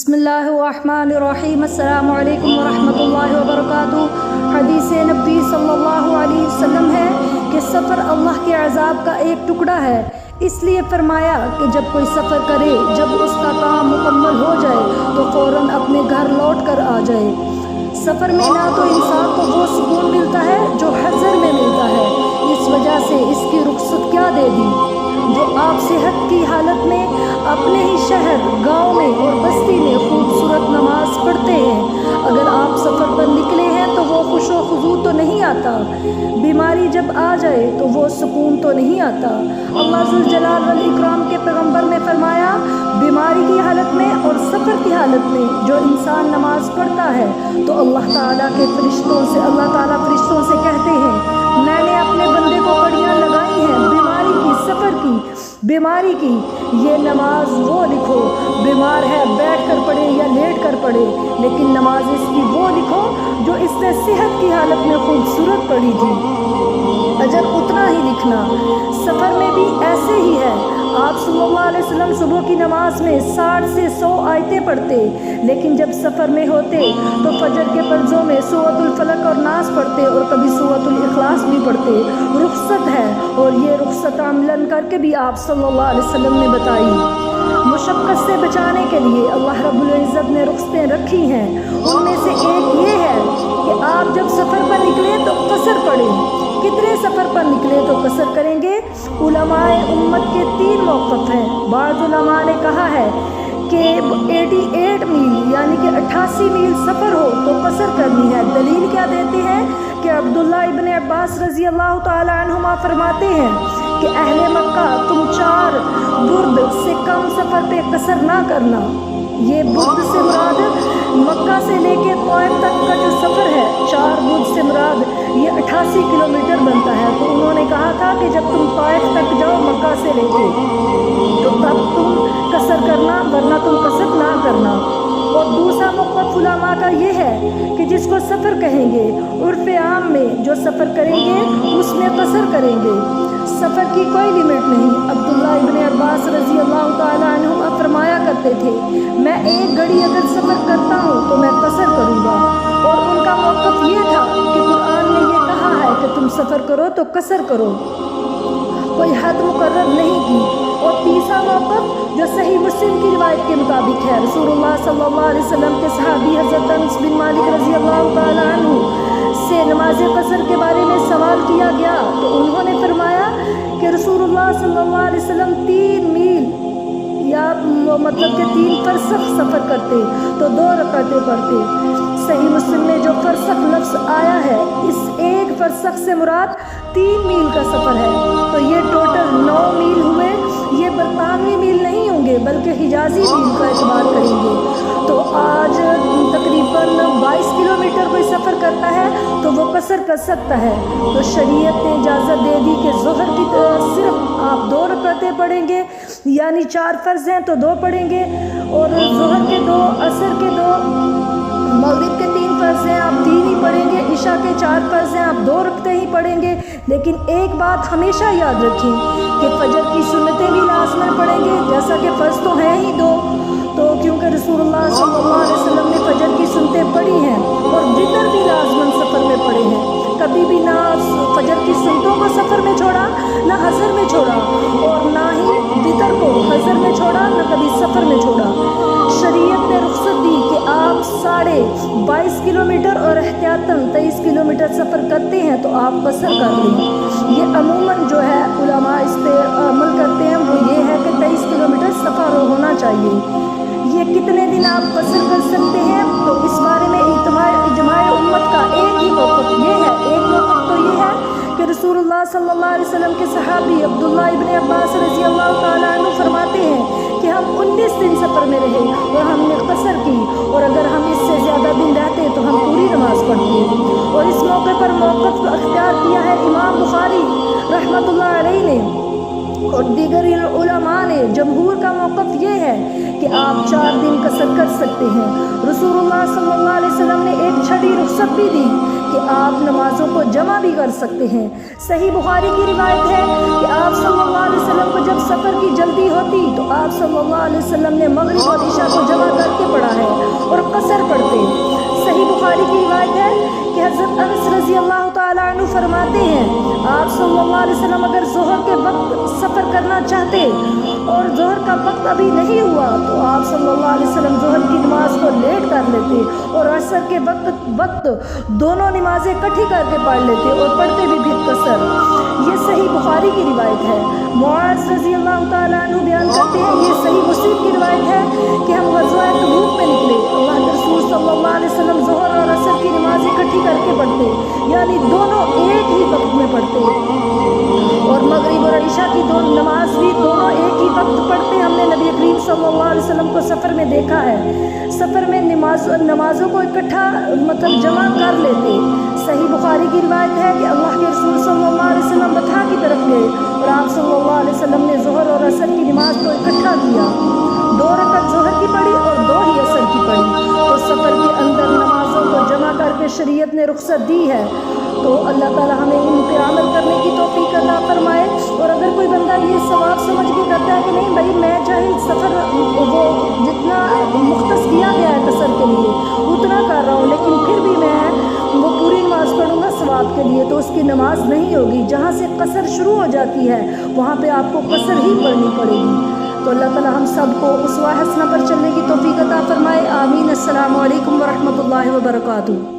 बिस्मिल्लाहिर्रहमानिर्रहीम। अस्सलामु अलैकुम वरहमतुल्लाहि वबरकातुहू। हदीस नबी सल्लल्लाहु अलैहि वसल्लम है कि सफ़र अल्लाह के अज़ाब का एक टुकड़ा है। इसलिए फरमाया कि जब कोई सफ़र करे, जब उसका काम मुकम्मल हो जाए तो फ़ौरन अपने घर लौट कर आ जाए। सफ़र में ना तो इंसान को वो सुकून मिलता है जो हज़र में मिलता है, इस वजह से इसकी रुख़सत क्या दे दी। जो आप सेहत की हालत में अपने ही शहर, गांव में और बस्ती में खूबसूरत नमाज पढ़ते हैं, अगर आप सफ़र पर निकले हैं तो वो खुशो खुजू तो नहीं आता। बीमारी जब आ जाए तो वो सुकून तो नहीं आता। अल्लाह ज़ुल जलाल वल इकराम के पैगंबर ने फरमाया, बीमारी की हालत में और सफ़र की हालत में जो इंसान नमाज पढ़ता है तो अल्लाह ताला के फरिश्तों से, अल्लाह ताला फरिश्तों से कहते हैं, मैंने अपने बंदे को कड़ियाँ लगाई हैं बीमारी की, सफ़र की, बीमारी की, ये नमाज वो लिखो, बीमार है बैठ कर पढ़े या लेट कर पढ़े, लेकिन नमाज इसकी वो लिखो जो इसने सेहत की हालत में खूबसूरत पढ़ी थी। अजर उतना ही लिखना। सफ़र में भी ऐसे ही है। आप सल्लल्लाहु अलैहि वसल्लम सुबह की नमाज में 60 से 100 आयतें पढ़ते, लेकिन जब सफ़र में होते तो फजर के फर्ज़ों में सूरतुल फलक और नास पढ़ते और कभी सूरतुल इखलास भी पढ़ते। रुख़सत है और ये रुख़सत अमलन करके भी आप सल्लल्लाहु अलैहि वसल्लम ने बताई। मुशक्क़त से बचाने के लिए अल्लाह रब्बुल इज़्ज़त ने रुख़सतें रखी हैं। उनमें से एक ये है कि आप जब सफ़र पर निकले तो कसर पढ़ें। कितने सफ़र पर निकले तो कसर करेंगे? उलमाए उम्मत के 3 मौक़िफ़ हैं। बाज़ उलमा ने कहा है कि 88 मील यानी कि 88 मील सफ़र हो तो कसर करनी है। दलील क्या देते हैं कि अब्दुल्लाह इब्न अब्बास रज़ी अल्लाह तआला अन्हुमा फरमाते हैं कि अहले मक्का, तुम 4 बुर्द से कम सफ़र पे कसर ना करना। ये बुर्द से मुराद मक्का से लेके तौइफ तक का जो सफ़र है, 4 बुर्द से मुराद ये 88 किलोमीटर बनता है। तो उन्होंने कहा था कि जब तुम तौइफ तक जाओ मक्का से लेके तो तब तुम कसर करना, वरना तुम कसर ना करना। और दूसरा मौक़िफ़ उलमा का ये है कि जिसको सफ़र कहेंगे, उर्फ़ आम में जो सफ़र करेंगे उसमें कसर करेंगे। सफ़र की कोई लिमिट नहीं। अब्दुल्लाह इब्न अब्बास रज़ी अल्लाह तआला अन्हुमा फरमाया करते थे, मैं 1 घड़ी अगर सफ़र करता हूँ तो मैं कसर करूँगा। और उनका मौक़िफ़ ये था कि कुरान ने ये कहा है कि तुम सफ़र करो तो कसर करो, कोई हद मुकर्रर नहीं की। और तीसरा मौक़िफ़ जो सही मुस्लिम की रिवायत के मुताबिक है, रसूलुल्लाह सल्लल्लाहु अलैहि वसल्लम के सहाबी हज़रत अनस बिन मालिक रज़ी अल्लाह तआला अन्हु से नमाज कसर के बारे में सवाल किया गया तो उन्होंने फरमाया कि रसूलुल्लाह सल्लल्लाहु अलैहि वसल्लम 3 मील या मतलब कि 3 फरसख सफ़र करते तो 2 रकातें पढ़ते। सही मुस्लिम में जो फरसख लफ्ज़ आया है, इस 1 फरसख से मुराद 3 मील का सफ़र है। तो ये टोटल 9 मील हुए। ये बरतानवी मील नहीं होंगे बल्कि हिजाजी मील का इस्तेमाल करेंगे। तो आज तकरीबन 22 किलोमीटर कोई सफ़र करता है तो वो कसर कर सकता है। तो शरीयत ने इजाज़त दे दी कि ज़ोहर की सिर्फ आप 2 रकातें पढ़ेंगे, यानी 4 फ़र्ज़ हैं तो 2 पढ़ेंगे, और ज़ोहर के 2, असर के 2, मगरिब के 3 फ़र्ज़ हैं आप 3 ही पढ़ेंगे, इशा के 4 फ़र्ज़ हैं आप 2 रकते ही पढ़ेंगे। लेकिन एक बात हमेशा याद रखें कि फजर की सुन्नतें भी लाज़िमन पढ़ेंगे, जैसा कि फ़र्ज़ तो हैं ही 2। तो क्योंकि रसूलुल्लाह सल्लल्लाहु अलैहि वसल्लम ने फजर की सुन्नतें पढ़ी हैं और वितर भी लाज़िमन सफ़र में पढ़े हैं। कभी भी ना फजर की सुन्नतों को सफ़र में छोड़ा, ना हज़र में छोड़ा, और ना ही वितर को हज़र में छोड़ा, ना कभी सफ़र में छोड़ा। शरीयत ने रुख़सत दी कि आप 22.5 किलोमीटर और एहतियातन 23 किलोमीटर सफ़र करते हैं तो आप कसर कर लें। ये अमूमन जो है उलमा इस पर अमल करते हैं, वो ये है कि 23 किलोमीटर सफ़र होना चाहिए। ये कितने दिन आप कसर कर सकते हैं तो इस बारे में इजमाए उम्मत का एक ही मौक़िफ़ ये है। एक मौक़िफ़ तो ये है कि रसूलुल्लाह सल्लल्लाहु अलैहि वसल्लम के सहाबी अब्दुल्लाह इब्न अब्बास रज़ी अल्लाह तआला अन्हु फरमाते हैं कि हम 19 दिन सफ़र में रहे और हमने कसर की, और अगर हम इससे ज़्यादा दिन रहते तो हम पूरी नमाज़ पढ़ते। और इस मौके पर मौक़िफ़ अख्तियार किया है इमाम बुखारी रहमतुल्लाह अलैह ने और दीगर उलमा ने। जमहूर का मौक़िफ़ ये है कि आप 4 दिन कसर कर सकते हैं। रसूलुल्लाह सल्लल्लाहु अलैहि वसल्लम ने एक छठी रुख़सत भी दी कि आप नमाज़ों को जमा भी कर सकते हैं। सही बुखारी की रिवायत है कि आप सल्लल्लाहु अलैहि वसल्लम को جب سفر کی جلدی ہوتی تو آپ صلی اللہ علیہ وسلم نے مغرب اور عشاء کو جمع کر کے پڑھا ہے اور قصر پڑھتے۔ صحیح بخاری کی روایت ہے کہ حضرت انس رضی اللہ تعالیٰ عنہ فرماتے ہیں آپ صلی اللہ علیہ وسلم اگر ظہر کے وقت سفر کرنا چاہتے اور ظہر کا وقت ابھی نہیں ہوا تو آپ صلی اللہ علیہ وسلم ظہر کی نماز کو لیٹ کر لیتے اور عصر کے وقت دونوں نمازیں اکٹھی کر کے پڑھ لیتے اور پڑھتے بھی پھر قصر۔ یہ صحیح بخاری کی روایت ہے۔ معاذ رضی اللہ تعالیٰ عنہ بیان کرتے ہیں، یہ صحیح مسلم کی روایت ہے کہ ہم غزوہ تبوک میں نکلے، اللہ کے رسول صلی اللہ علیہ وسلم ظہر اور عصر کی نماز اکٹھی کر کے پڑھتے، یعنی دونوں ایک ہی وقت میں پڑھتے، اور مغرب اور عشاء کی نماز بھی دونوں ایک ہی وقت پڑھتے۔ ہم نے نبی کریم صلی اللہ علیہ وسلم کو سفر میں دیکھا ہے، سفر میں نمازوں کو اکٹھا جمع کر لیتے۔ صحیح بخاری کی روایت ہے کہ اللہ کے رسول صلی اللہ علیہ وسلم بطحا کی طرف گئے اور آپ صلی اللہ علیہ وسلم نے ظہر اور عصر کی نماز کو اکٹھا کیا، 2 رکعت ظہر کی پڑھی اور 2 ہی عصر کی پڑھی۔ تو سفر کے اندر نمازوں کو جمع کر کے شریعت نے رخصت دی ہے، تو اللہ تعالیٰ ہمیں ان پہ عمل کرنے کی توفیق عطا فرمائے۔ اور اگر کوئی بندہ یہ ثواب سمجھ کے کرتا ہے کہ نہیں بھائی میں چاہے سفر وہ جتنا مختص کیا گیا ہے قصر کے لیے اتنا کر رہا ہوں لیکن پھر بھی میں وہ پوری نماز پڑھوں گا ثواب کے لیے، تو اس کی نماز نہیں ہوگی۔ جہاں سے قصر شروع ہو جاتی ہے وہاں پہ آپ کو قصر ہی پڑھنی پڑے گی۔ تو اللہ تعالیٰ ہم سب کو اسوہ حسنہ پر چلنے کی توفیق عطا فرمائے، آمین۔ السلام علیکم ورحمۃ اللہ وبرکاتہ۔